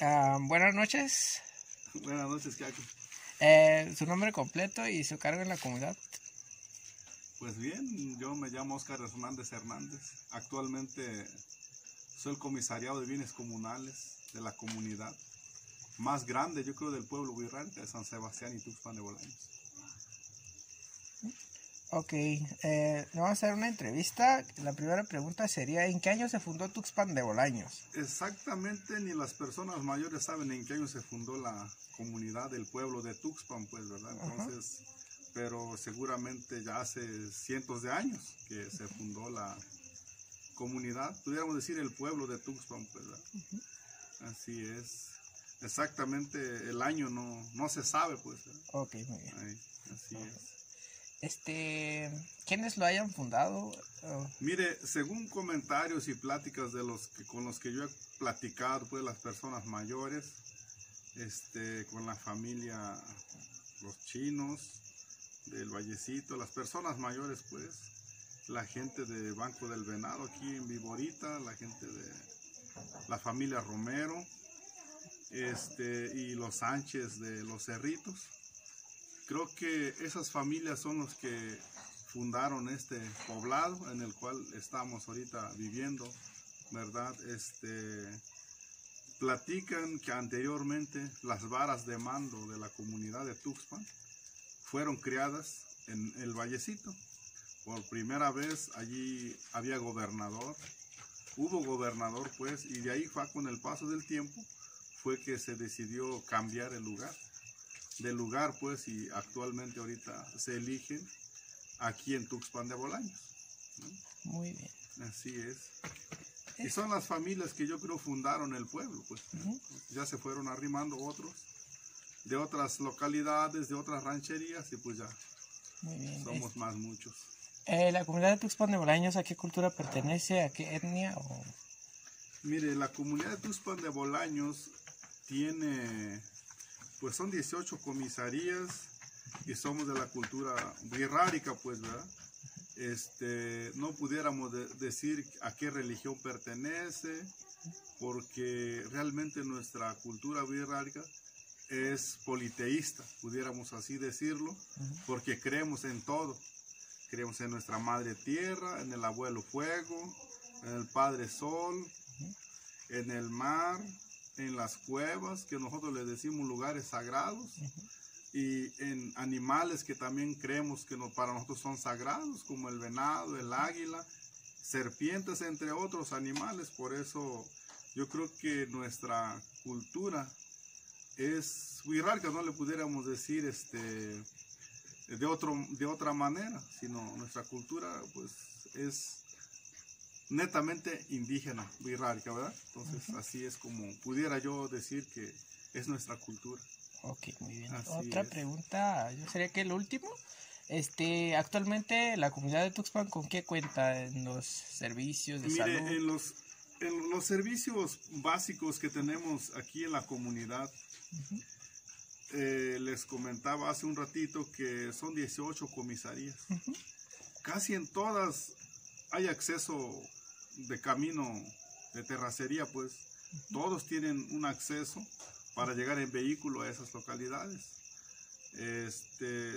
Buenas noches. Buenas noches, Caco. Su nombre completo y su cargo en la comunidad. Pues bien, yo me llamo Oscar Hernández Hernández. Actualmente soy el comisariado de bienes comunales de la comunidad más grande, yo creo, del pueblo Huirrárica de San Sebastián y Tuxpan de Bolaños. Ok, le vamos a hacer una entrevista. La primera pregunta sería, ¿en qué año se fundó Tuxpan de Bolaños? Exactamente, ni las personas mayores saben en qué año se fundó la comunidad del pueblo de Tuxpan, pues, ¿verdad? Entonces, pero seguramente ya hace cientos de años que se fundó la comunidad, pudiéramos decir el pueblo de Tuxpan, pues, ¿verdad? Así es. Exactamente el año no se sabe, pues, ¿verdad? Ok, muy bien. Ahí, así es. ¿Quiénes lo hayan fundado? Mire, según comentarios y pláticas con los que yo he platicado, pues las personas mayores, con la familia, los chinos del Vallecito, las personas mayores, pues, la gente de Banco del Venado aquí en Viborita, la gente de la familia Romero, y los Sánchez de los Cerritos. Creo que esas familias son los que fundaron este poblado en el cual estamos ahorita viviendo, ¿verdad? Platican que anteriormente las varas de mando de la comunidad de Tuxpan fueron creadas en el Vallecito. Por primera vez allí había gobernador, hubo gobernador, pues, y de ahí fue con el paso del tiempo fue que se decidió cambiar el lugar. Del lugar, pues, y actualmente ahorita se eligen aquí en Tuxpan de Bolaños, ¿no? Muy bien. Así es. Y son las familias que yo creo fundaron el pueblo, pues. Ya se fueron arrimando otros de otras localidades, de otras rancherías, y pues ya Muy bien. somos más muchos. ¿La comunidad de Tuxpan de Bolaños a qué cultura pertenece? ¿A qué etnia? Mire, la comunidad de Tuxpan de Bolaños tiene, pues son 18 comisarías y somos de la cultura huirrárica, pues, ¿verdad? No pudiéramos decir a qué religión pertenece, porque realmente nuestra cultura huirrárica es politeísta, pudiéramos así decirlo, porque creemos en todo. Creemos en nuestra madre tierra, en el abuelo fuego, en el padre sol, en el mar, en las cuevas, que nosotros les decimos lugares sagrados, y en animales que también creemos que para nosotros son sagrados, como el venado, el águila, serpientes, entre otros animales. Por eso yo creo que nuestra cultura es huirrárica, no le pudiéramos decir de otra manera, sino nuestra cultura pues es netamente indígena, huirrárica, ¿verdad? Entonces así es como pudiera yo decir que es nuestra cultura. Ok, muy bien. Así Otra es. pregunta, yo sería que el último. Actualmente la comunidad de Tuxpan, ¿con qué cuenta en los servicios de salud? En los servicios básicos que tenemos aquí en la comunidad, les comentaba hace un ratito que son 18 comisarías. Casi en todas hay acceso de camino de terracería, pues. Todos tienen un acceso para llegar en vehículo a esas localidades.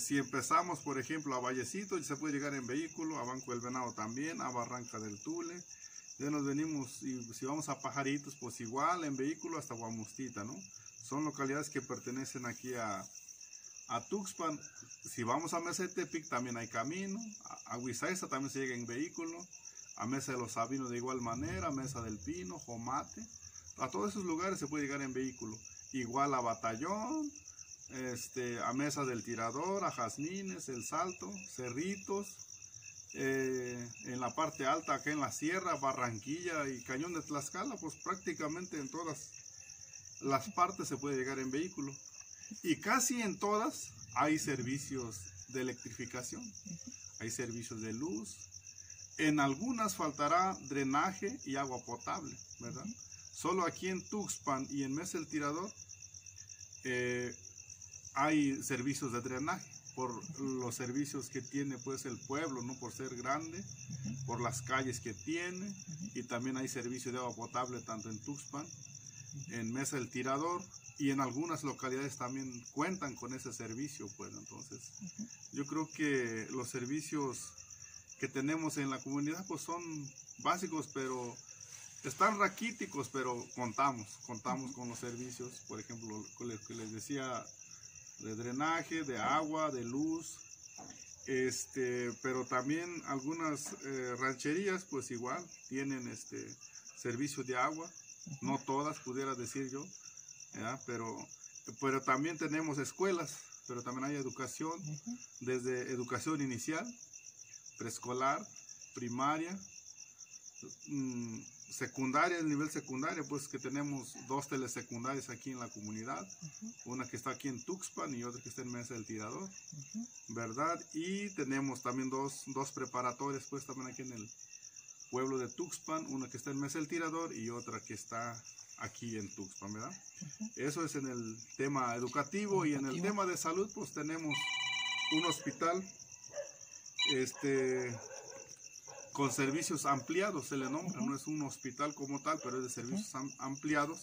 Si empezamos, por ejemplo, a Vallecito, se puede llegar en vehículo, a Banco del Venado también, a Barranca del Tule. Ya nos venimos, y si vamos a Pajaritos, pues igual en vehículo hasta Guamustita, ¿no? Son localidades que pertenecen aquí a Tuxpan. Si vamos a Mesa de Tepic también hay camino, a Huizaisa también se llega en vehículo, a Mesa de los Sabinos de igual manera, a Mesa del Pino, Jomate, a todos esos lugares se puede llegar en vehículo. Igual a Batallón, a Mesa del Tirador, a Jazmines, El Salto, Cerritos, en la parte alta, acá en la sierra, Barranquilla y Cañón de Tlaxcala, pues prácticamente en todas las partes se puede llegar en vehículo. Y casi en todas hay servicios de electrificación, hay servicios de luz. En algunas faltará drenaje y agua potable, ¿verdad? Solo aquí en Tuxpan y en Mesa del Tirador hay servicios de drenaje por los servicios que tiene pues el pueblo, ¿no? Por ser grande, por las calles que tiene, y también hay servicio de agua potable tanto en Tuxpan en Mesa del Tirador, y en algunas localidades también cuentan con ese servicio, pues. Entonces yo creo que los servicios que tenemos en la comunidad pues son básicos, pero están raquíticos, pero contamos con los servicios, por ejemplo, que les decía, de drenaje, de agua, de luz, pero también algunas rancherías pues igual tienen servicio de agua, no todas pudiera decir yo, ¿ya? Pero también tenemos escuelas, pero también hay educación, desde educación inicial, preescolar, primaria, secundaria, el nivel secundario, pues que tenemos 2 telesecundarias aquí en la comunidad, una que está aquí en Tuxpan y otra que está en Mesa del Tirador, ¿verdad? Y tenemos también dos preparatorias, pues también aquí en el pueblo de Tuxpan, una que está en Mesa del Tirador y otra que está aquí en Tuxpan, ¿verdad? Eso es en el tema educativo, y en el tema de salud, pues tenemos un hospital, con servicios ampliados, se le nombra, no es un hospital como tal, pero es de servicios ampliados,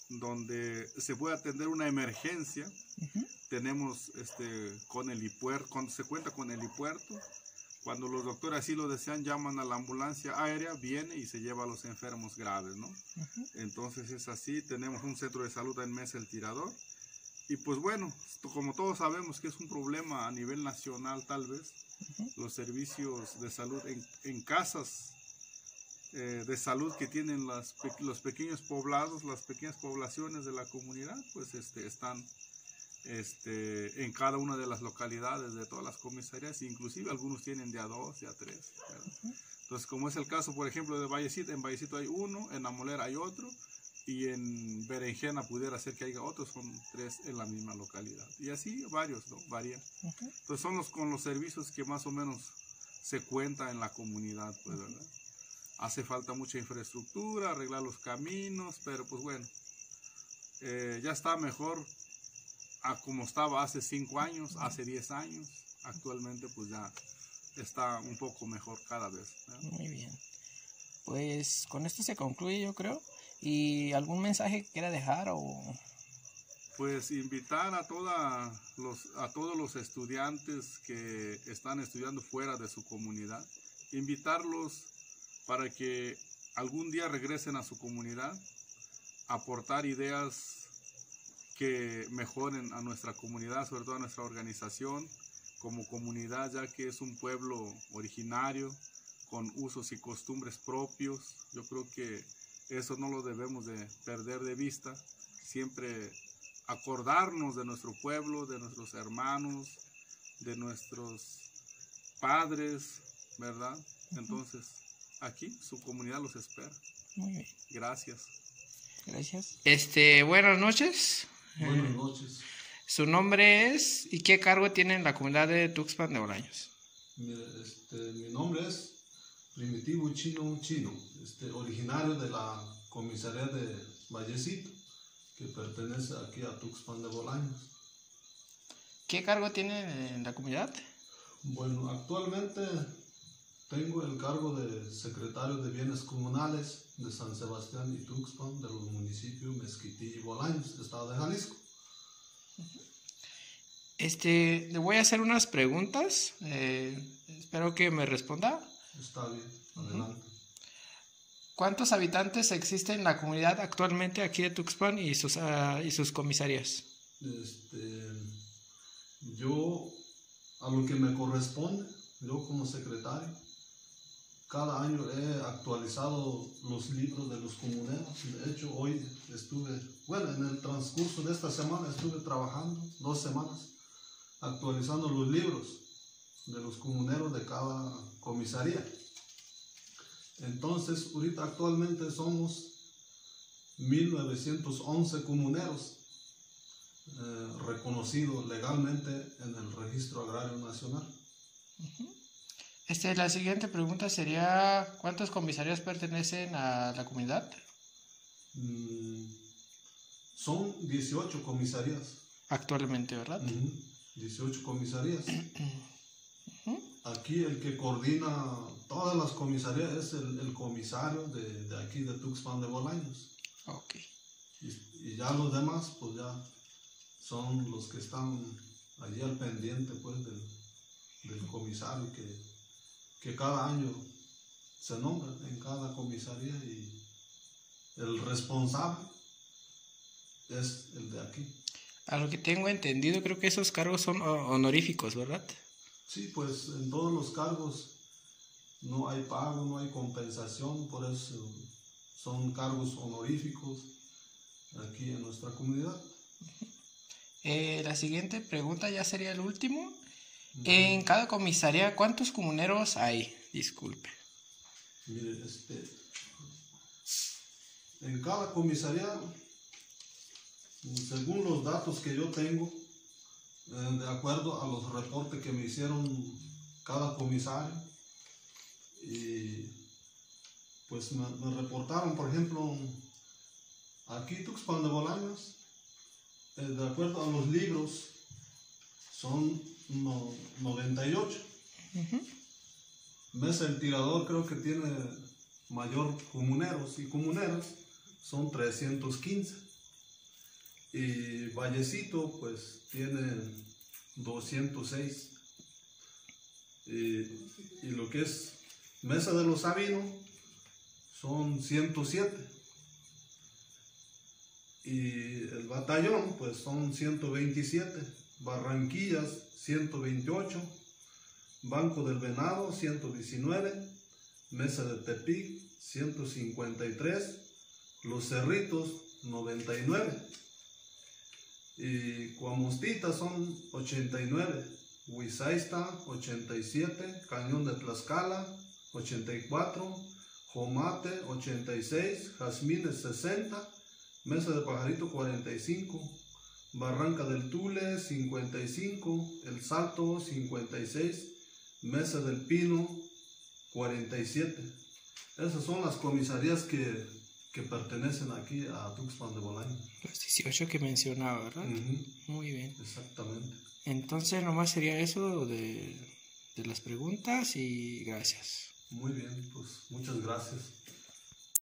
donde se puede atender una emergencia. Tenemos con helipuerto, cuando se cuenta con helipuerto, cuando los doctores así lo desean, llaman a la ambulancia aérea, viene y se lleva a los enfermos graves, ¿no? Entonces es así. Tenemos un centro de salud en Mesa del Tirador, y pues bueno, como todos sabemos que es un problema a nivel nacional tal vez, los servicios de salud en casas de salud que tienen los pequeños poblados, las pequeñas poblaciones de la comunidad, pues están en cada una de las localidades de todas las comisarías, inclusive algunos tienen de a 2, de a 3, ¿verdad? Entonces, como es el caso, por ejemplo, de Vallecito, en Vallecito hay uno, en Amolera hay otro, y en Berenjena pudiera ser que haya otros, son 3 en la misma localidad, y así varios, ¿no? Varían. Entonces son con los servicios que más o menos se cuenta en la comunidad, pues, ¿verdad? Hace falta mucha infraestructura, arreglar los caminos, pero pues bueno, ya está mejor a como estaba hace 5 años, hace 10 años. Actualmente pues ya está un poco mejor cada vez, ¿verdad? Muy bien, pues con esto se concluye, yo creo. ¿Y algún mensaje que quiera dejar? Pues invitar a todos los estudiantes que están estudiando fuera de su comunidad, invitarlos para que algún día regresen a su comunidad, aportar ideas que mejoren a nuestra comunidad, sobre todo a nuestra organización como comunidad, ya que es un pueblo originario, con usos y costumbres propios. Yo creo que eso no lo debemos de perder de vista, siempre acordarnos de nuestro pueblo, de nuestros hermanos, de nuestros padres, ¿verdad? Entonces, aquí su comunidad los espera. Muy bien. Gracias. Gracias. Buenas noches. Buenas noches. ¿Su nombre es y qué cargo tiene en la comunidad de Tuxpan de Bolaños? Mi nombre es Primitivo Chino, originario de la comisaría de Vallecito, que pertenece aquí a Tuxpan de Bolaños. ¿Qué cargo tiene en la comunidad? Bueno, actualmente tengo el cargo de secretario de Bienes Comunales de San Sebastián y Tuxpan, de los municipios Mezquití y Bolaños, estado de Jalisco. Le voy a hacer unas preguntas, espero que me responda. Está bien, adelante. ¿Cuántos habitantes existen en la comunidad actualmente aquí de Tuxpan y sus comisarías? Yo, a lo que me corresponde, yo como secretario, cada año he actualizado los libros de los comuneros. De hecho, hoy en el transcurso de esta semana estuve trabajando 2 semanas actualizando los libros de los comuneros de cada comisaría. Entonces, ahorita actualmente somos 1911 comuneros reconocidos legalmente en el Registro Agrario Nacional. La siguiente pregunta sería, ¿cuántas comisarías pertenecen a la comunidad? Son 18 comisarías. Actualmente, ¿verdad? 18 comisarías. Aquí el que coordina todas las comisarías es el comisario de aquí de Tuxpan de Bolaños. Ok. Y Y ya los demás, pues ya son los que están allí al pendiente, pues, del comisario que cada año se nombra en cada comisaría, y el responsable es el de aquí. A lo que tengo entendido, creo que esos cargos son honoríficos, ¿verdad? Sí, pues en todos los cargos no hay pago, no hay compensación, por eso son cargos honoríficos aquí en nuestra comunidad. La siguiente pregunta ya sería el último. En cada comisaría, ¿cuántos comuneros hay? Disculpe. Mire, en cada comisaría, según los datos que yo tengo, de acuerdo a los reportes que me hicieron cada comisario, y pues me reportaron, por ejemplo, aquí Tuxpan de Bolaños, de acuerdo a los libros, son 98. Mesa del Tirador creo que tiene mayor comuneros y comuneras, son 315. Y Vallecito pues tiene 206. Y lo que es Mesa de los Sabinos son 107. Y el batallón pues son 127. Barranquillas 128. Banco del Venado 119. Mesa de Tepic 153. Los Cerritos 99. Y Cuamustita son 89. Huizaista 87. Cañón de Tlaxcala 84. Jomate 86. Jazmines 60. Mesa de Pajarito 45. Barranca del Tule 55. El Salto 56. Mesa del Pino 47. Esas son las comisarías que pertenecen aquí a Tuxpan de Bolaños. Los 18 que mencionaba, ¿verdad? Muy bien. Exactamente. Entonces nomás sería eso de las preguntas y gracias. Muy bien, pues muchas gracias.